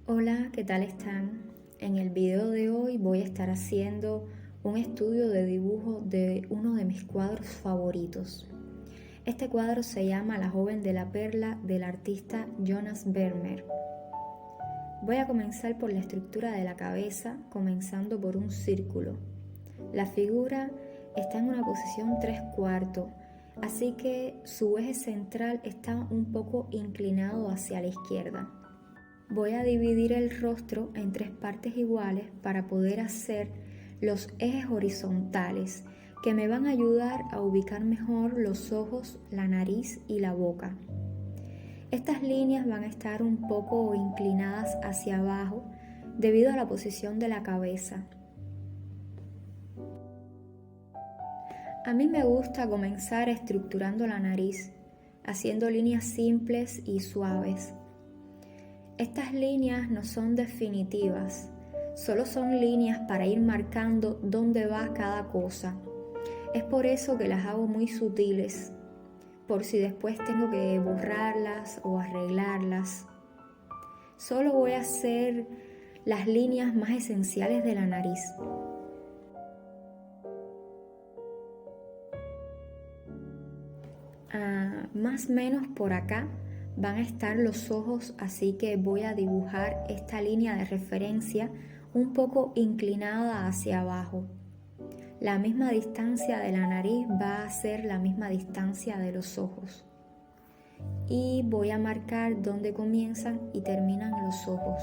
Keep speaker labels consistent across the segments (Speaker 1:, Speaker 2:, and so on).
Speaker 1: Hola, ¿qué tal están? En el video de hoy voy a estar haciendo un estudio de dibujo de uno de mis cuadros favoritos. Este cuadro se llama La joven de la perla del artista Jonas Vermeer. Voy a comenzar por la estructura de la cabeza, comenzando por un círculo. La figura está en una posición 3/4, así que su eje central está un poco inclinado hacia la izquierda. Voy a dividir el rostro en 3 partes iguales para poder hacer los ejes horizontales que me van a ayudar a ubicar mejor los ojos, la nariz y la boca. Estas líneas van a estar un poco inclinadas hacia abajo debido a la posición de la cabeza. A mí me gusta comenzar estructurando la nariz, haciendo líneas simples y suaves. Estas líneas no son definitivas, solo son líneas para ir marcando dónde va cada cosa. Es por eso que las hago muy sutiles, por si después tengo que borrarlas o arreglarlas. Solo voy a hacer las líneas más esenciales de la nariz. Más o menos por acá van a estar los ojos, así que voy a dibujar esta línea de referencia un poco inclinada hacia abajo. La misma distancia de la nariz va a ser la misma distancia de los ojos. Y voy a marcar dónde comienzan y terminan los ojos.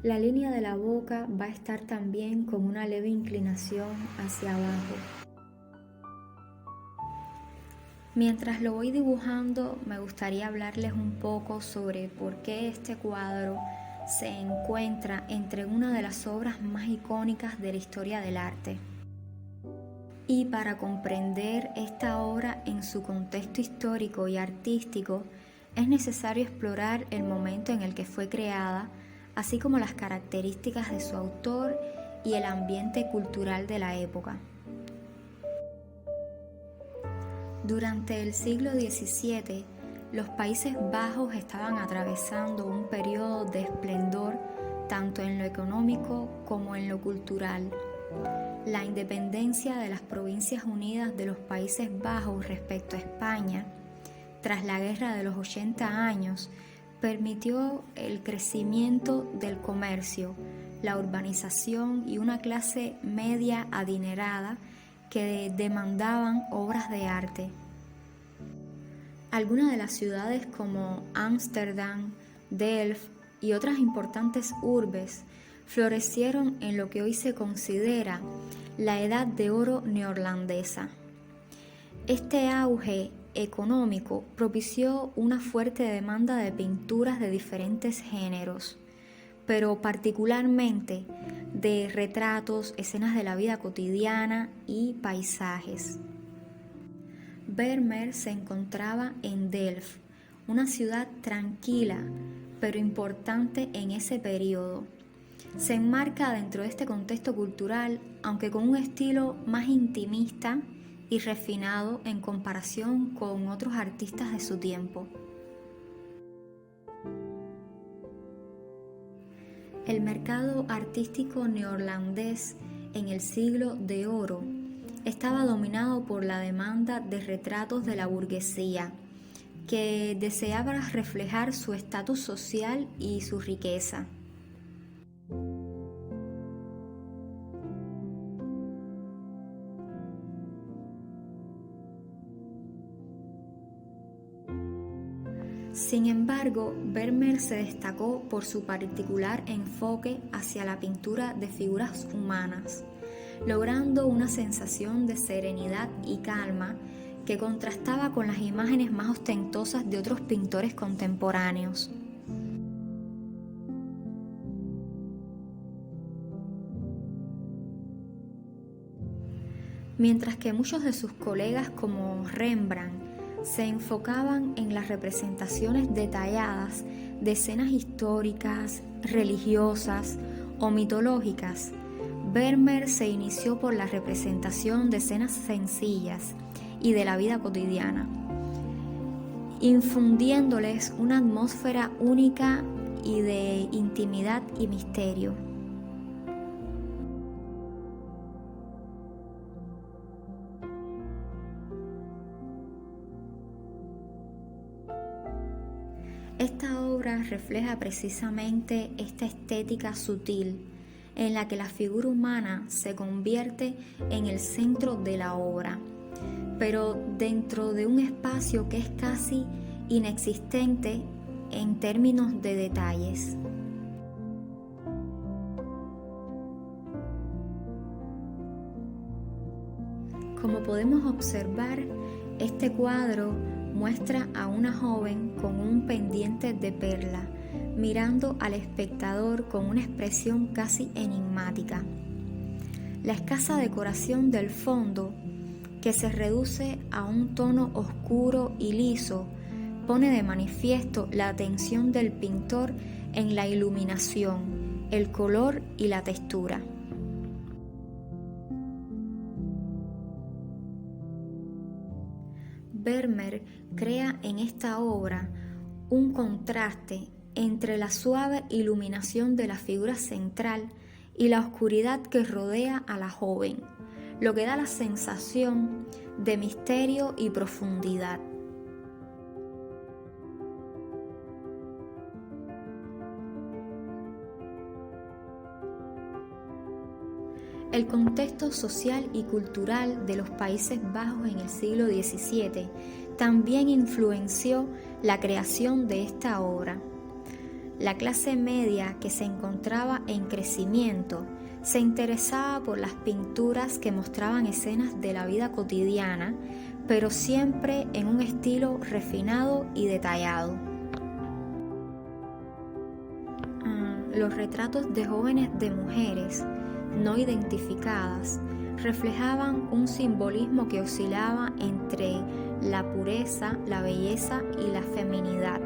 Speaker 1: La línea de la boca va a estar también con una leve inclinación hacia abajo. Mientras lo voy dibujando, me gustaría hablarles un poco sobre por qué este cuadro se encuentra entre una de las obras más icónicas de la historia del arte. Y para comprender esta obra en su contexto histórico y artístico, es necesario explorar el momento en el que fue creada, así como las características de su autor y el ambiente cultural de la época. Durante el siglo XVII, los Países Bajos estaban atravesando un periodo de esplendor tanto en lo económico como en lo cultural. La independencia de las Provincias Unidas de los Países Bajos respecto a España, tras la Guerra de los 80 años, permitió el crecimiento del comercio, la urbanización y una clase media adinerada que demandaban obras de arte. Algunas de las ciudades como Ámsterdam, Delft y otras importantes urbes florecieron en lo que hoy se considera la Edad de Oro neerlandesa. Este auge económico propició una fuerte demanda de pinturas de diferentes géneros, pero particularmente de retratos, escenas de la vida cotidiana y paisajes. Vermeer se encontraba en Delft, una ciudad tranquila pero importante en ese periodo. Se enmarca dentro de este contexto cultural, aunque con un estilo más intimista y refinado en comparación con otros artistas de su tiempo. El mercado artístico neerlandés en el siglo de oro estaba dominado por la demanda de retratos de la burguesía, que deseaba reflejar su estatus social y su riqueza. Sin embargo, Vermeer se destacó por su particular enfoque hacia la pintura de figuras humanas, logrando una sensación de serenidad y calma que contrastaba con las imágenes más ostentosas de otros pintores contemporáneos. Mientras que muchos de sus colegas como Rembrandt se enfocaban en las representaciones detalladas de escenas históricas, religiosas o mitológicas, Vermeer se inició por la representación de escenas sencillas y de la vida cotidiana, infundiéndoles una atmósfera única y de intimidad y misterio. Esta obra refleja precisamente esta estética sutil en la que la figura humana se convierte en el centro de la obra, pero dentro de un espacio que es casi inexistente en términos de detalles. Como podemos observar, este cuadro muestra a una joven con un pendiente de perla, mirando al espectador con una expresión casi enigmática. La escasa decoración del fondo, que se reduce a un tono oscuro y liso, pone de manifiesto la atención del pintor en la iluminación, el color y la textura. Vermeer crea en esta obra un contraste entre la suave iluminación de la figura central y la oscuridad que rodea a la joven, lo que da la sensación de misterio y profundidad. El contexto social y cultural de los Países Bajos en el siglo XVII también influenció la creación de esta obra. La clase media, que se encontraba en crecimiento, se interesaba por las pinturas que mostraban escenas de la vida cotidiana, pero siempre en un estilo refinado y detallado. Los retratos de jóvenes de mujeres no identificadas reflejaban un simbolismo que oscilaba entre la pureza, la belleza y la feminidad,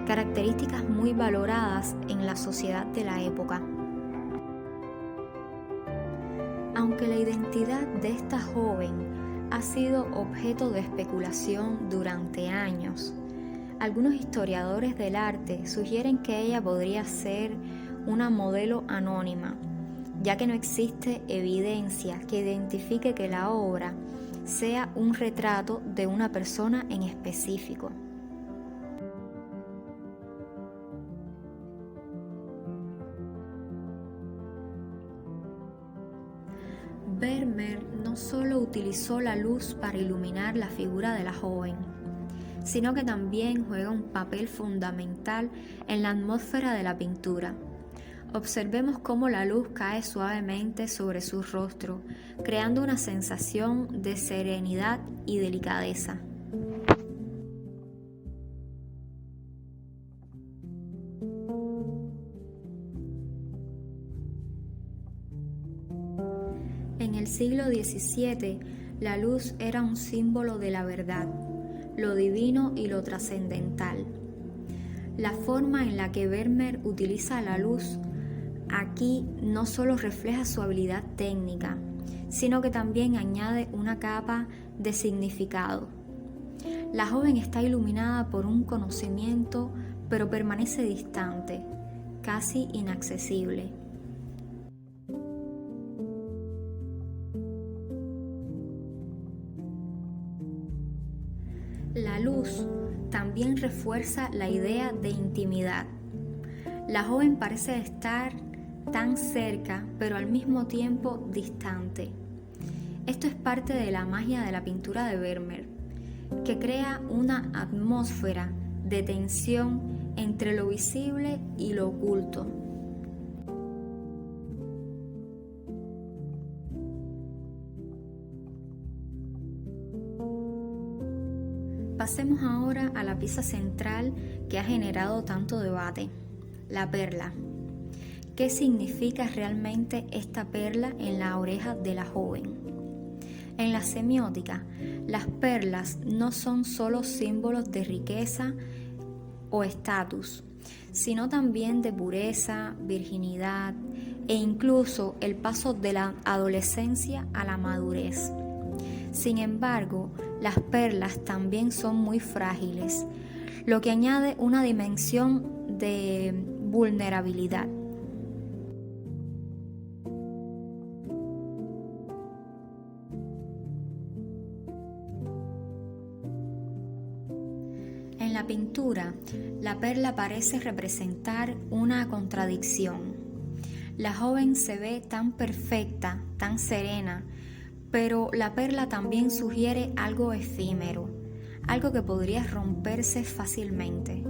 Speaker 1: características muy valoradas en la sociedad de la época. Aunque la identidad de esta joven ha sido objeto de especulación durante años, algunos historiadores del arte sugieren que ella podría ser una modelo anónima, ya que no existe evidencia que identifique que la obra sea un retrato de una persona en específico. Vermeer no solo utilizó la luz para iluminar la figura de la joven, sino que también juega un papel fundamental en la atmósfera de la pintura. Observemos cómo la luz cae suavemente sobre su rostro, creando una sensación de serenidad y delicadeza. En el siglo XVII, la luz era un símbolo de la verdad, lo divino y lo trascendental. La forma en la que Vermeer utiliza la luz aquí no solo refleja su habilidad técnica, sino que también añade una capa de significado. La joven está iluminada por un conocimiento, pero permanece distante, casi inaccesible. La luz también refuerza la idea de intimidad. La joven parece estar tan cerca, pero al mismo tiempo distante. Esto es parte de la magia de la pintura de Vermeer, que crea una atmósfera de tensión entre lo visible y lo oculto. Pasemos ahora a la pieza central que ha generado tanto debate, la perla. ¿Qué significa realmente esta perla en la oreja de la joven? En la semiótica, las perlas no son solo símbolos de riqueza o estatus, sino también de pureza, virginidad e incluso el paso de la adolescencia a la madurez. Sin embargo, las perlas también son muy frágiles, lo que añade una dimensión de vulnerabilidad. En la pintura, la perla parece representar una contradicción. La joven se ve tan perfecta, tan serena, pero la perla también sugiere algo efímero, algo que podría romperse fácilmente.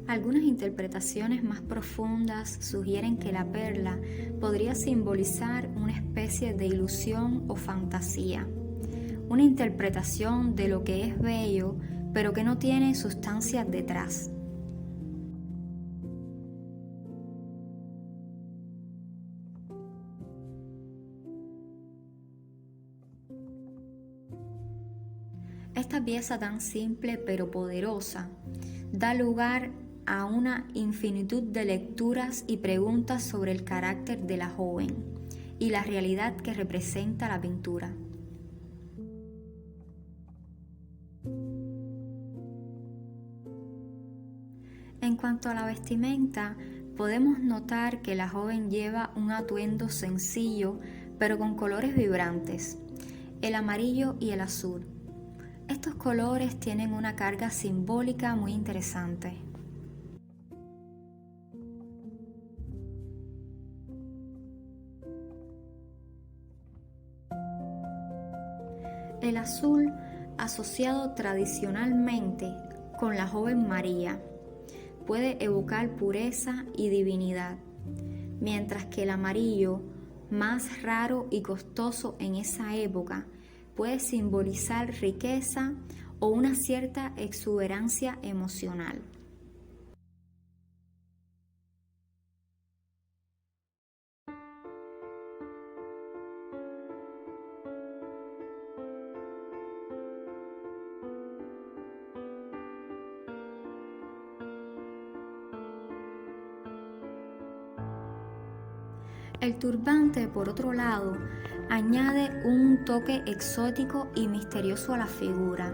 Speaker 1: Algunas interpretaciones más profundas sugieren que la perla podría simbolizar una especie de ilusión o fantasía, una interpretación de lo que es bello, pero que no tiene sustancia detrás. Esta pieza tan simple pero poderosa da lugar a una infinitud de lecturas y preguntas sobre el carácter de la joven y la realidad que representa la pintura. En cuanto a la vestimenta, podemos notar que la joven lleva un atuendo sencillo pero con colores vibrantes, el amarillo y el azul. Estos colores tienen una carga simbólica muy interesante. El azul, asociado tradicionalmente con la joven María, puede evocar pureza y divinidad, mientras que el amarillo, más raro y costoso en esa época, puede simbolizar riqueza o una cierta exuberancia emocional. El turbante, por otro lado, añade un toque exótico y misterioso a la figura.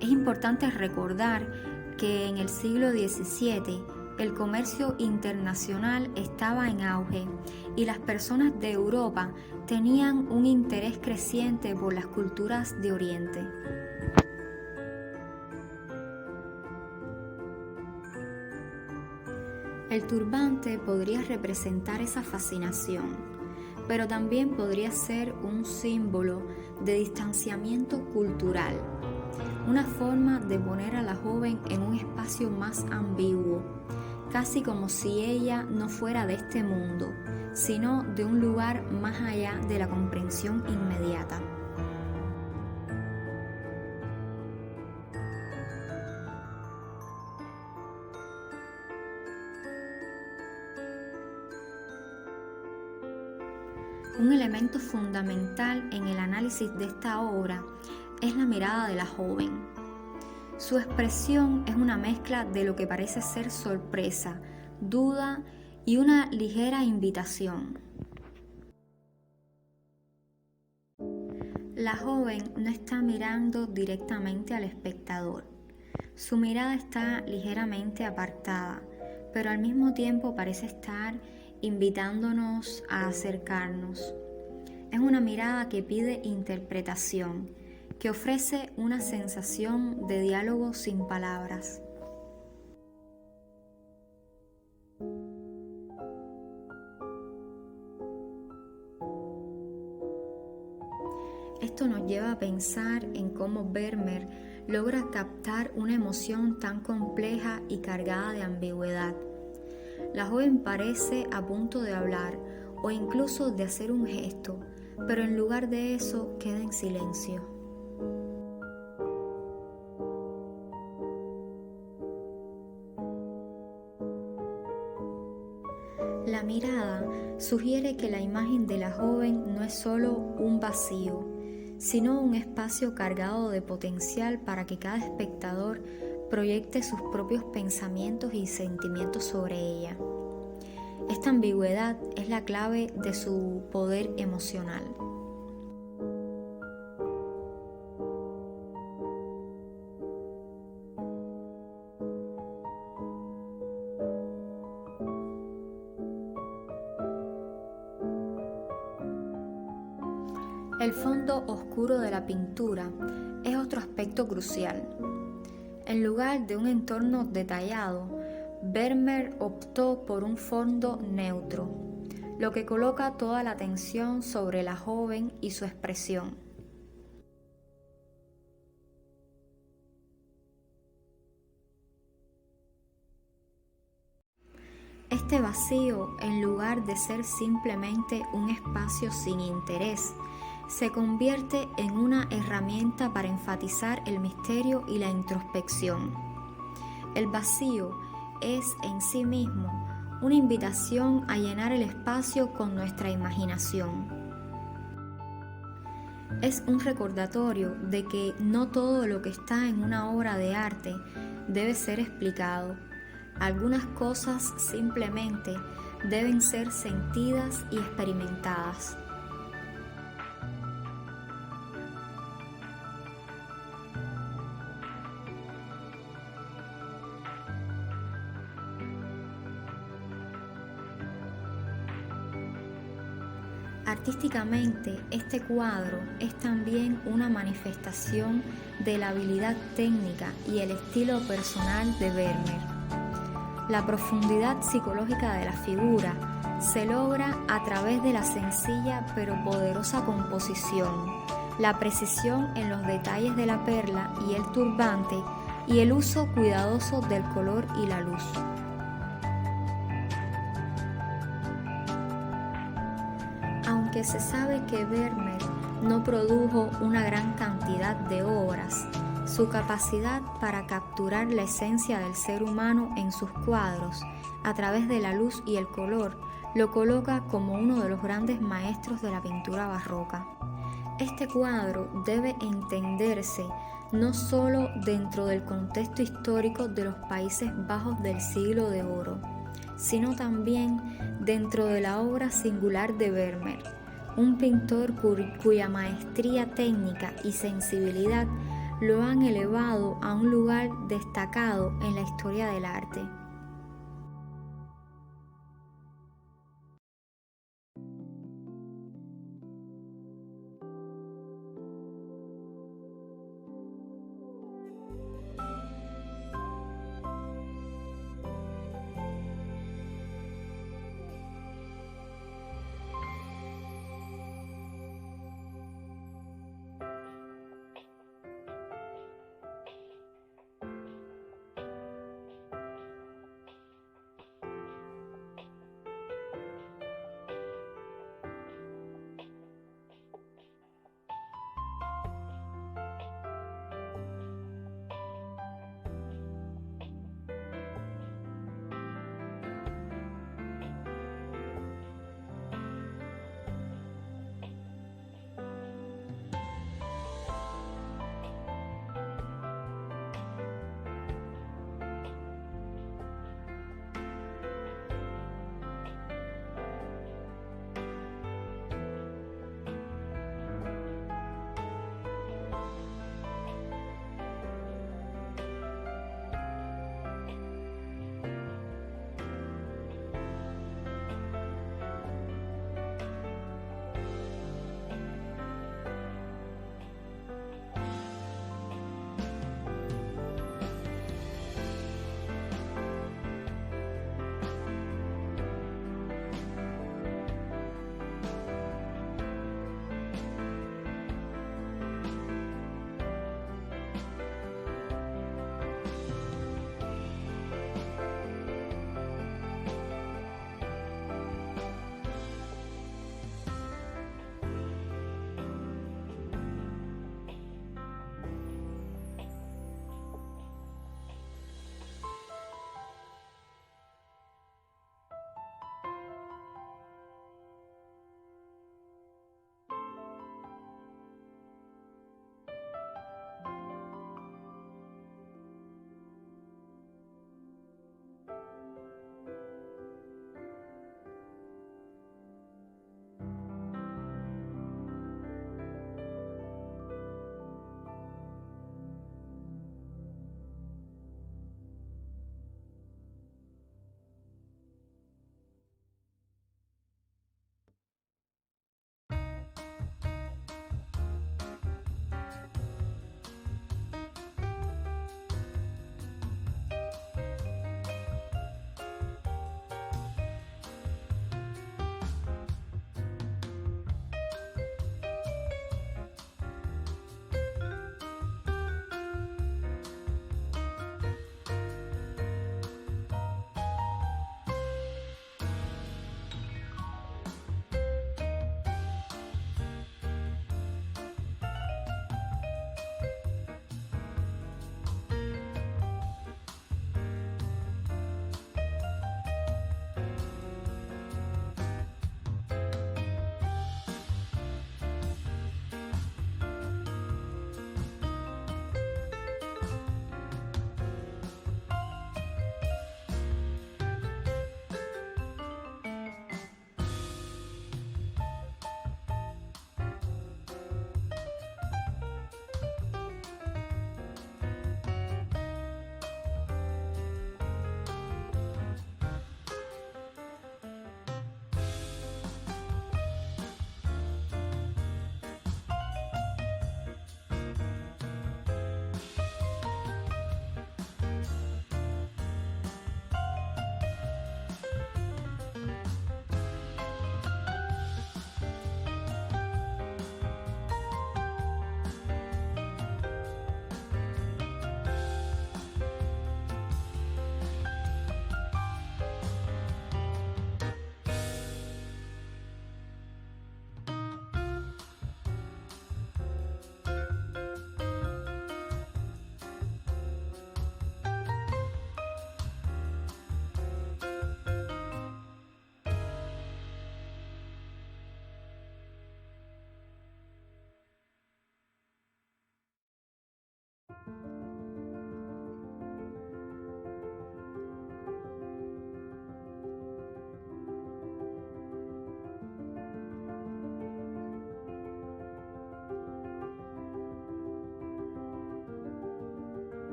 Speaker 1: Es importante recordar que en el siglo XVII el comercio internacional estaba en auge y las personas de Europa tenían un interés creciente por las culturas de Oriente. El turbante podría representar esa fascinación, pero también podría ser un símbolo de distanciamiento cultural, una forma de poner a la joven en un espacio más ambiguo, casi como si ella no fuera de este mundo, sino de un lugar más allá de la comprensión inmediata. Un elemento fundamental en el análisis de esta obra es la mirada de la joven. Su expresión es una mezcla de lo que parece ser sorpresa, duda y una ligera invitación. La joven no está mirando directamente al espectador. Su mirada está ligeramente apartada, pero al mismo tiempo parece estar invitándonos a acercarnos. Es una mirada que pide interpretación, que ofrece una sensación de diálogo sin palabras. Esto nos lleva a pensar en cómo Vermeer logra captar una emoción tan compleja y cargada de ambigüedad. La joven parece a punto de hablar o incluso de hacer un gesto, pero en lugar de eso queda en silencio. La mirada sugiere que la imagen de la joven no es solo un vacío, sino un espacio cargado de potencial para que cada espectador proyecte sus propios pensamientos y sentimientos sobre ella. Esta ambigüedad es la clave de su poder emocional. El fondo oscuro de la pintura es otro aspecto crucial. En lugar de un entorno detallado, Vermeer optó por un fondo neutro, lo que coloca toda la atención sobre la joven y su expresión. Este vacío, en lugar de ser simplemente un espacio sin interés, se convierte en una herramienta para enfatizar el misterio y la introspección. El vacío es en sí mismo una invitación a llenar el espacio con nuestra imaginación. Es un recordatorio de que no todo lo que está en una obra de arte debe ser explicado. Algunas cosas simplemente deben ser sentidas y experimentadas. Artísticamente, este cuadro es también una manifestación de la habilidad técnica y el estilo personal de Vermeer. La profundidad psicológica de la figura se logra a través de la sencilla pero poderosa composición, la precisión en los detalles de la perla y el turbante y el uso cuidadoso del color y la luz. Aunque se sabe que Vermeer no produjo una gran cantidad de obras, su capacidad para capturar la esencia del ser humano en sus cuadros a través de la luz y el color lo coloca como uno de los grandes maestros de la pintura barroca. Este cuadro debe entenderse no solo dentro del contexto histórico de los Países Bajos del Siglo de Oro, sino también dentro de la obra singular de Vermeer, un pintor cuya maestría técnica y sensibilidad lo han elevado a un lugar destacado en la historia del arte.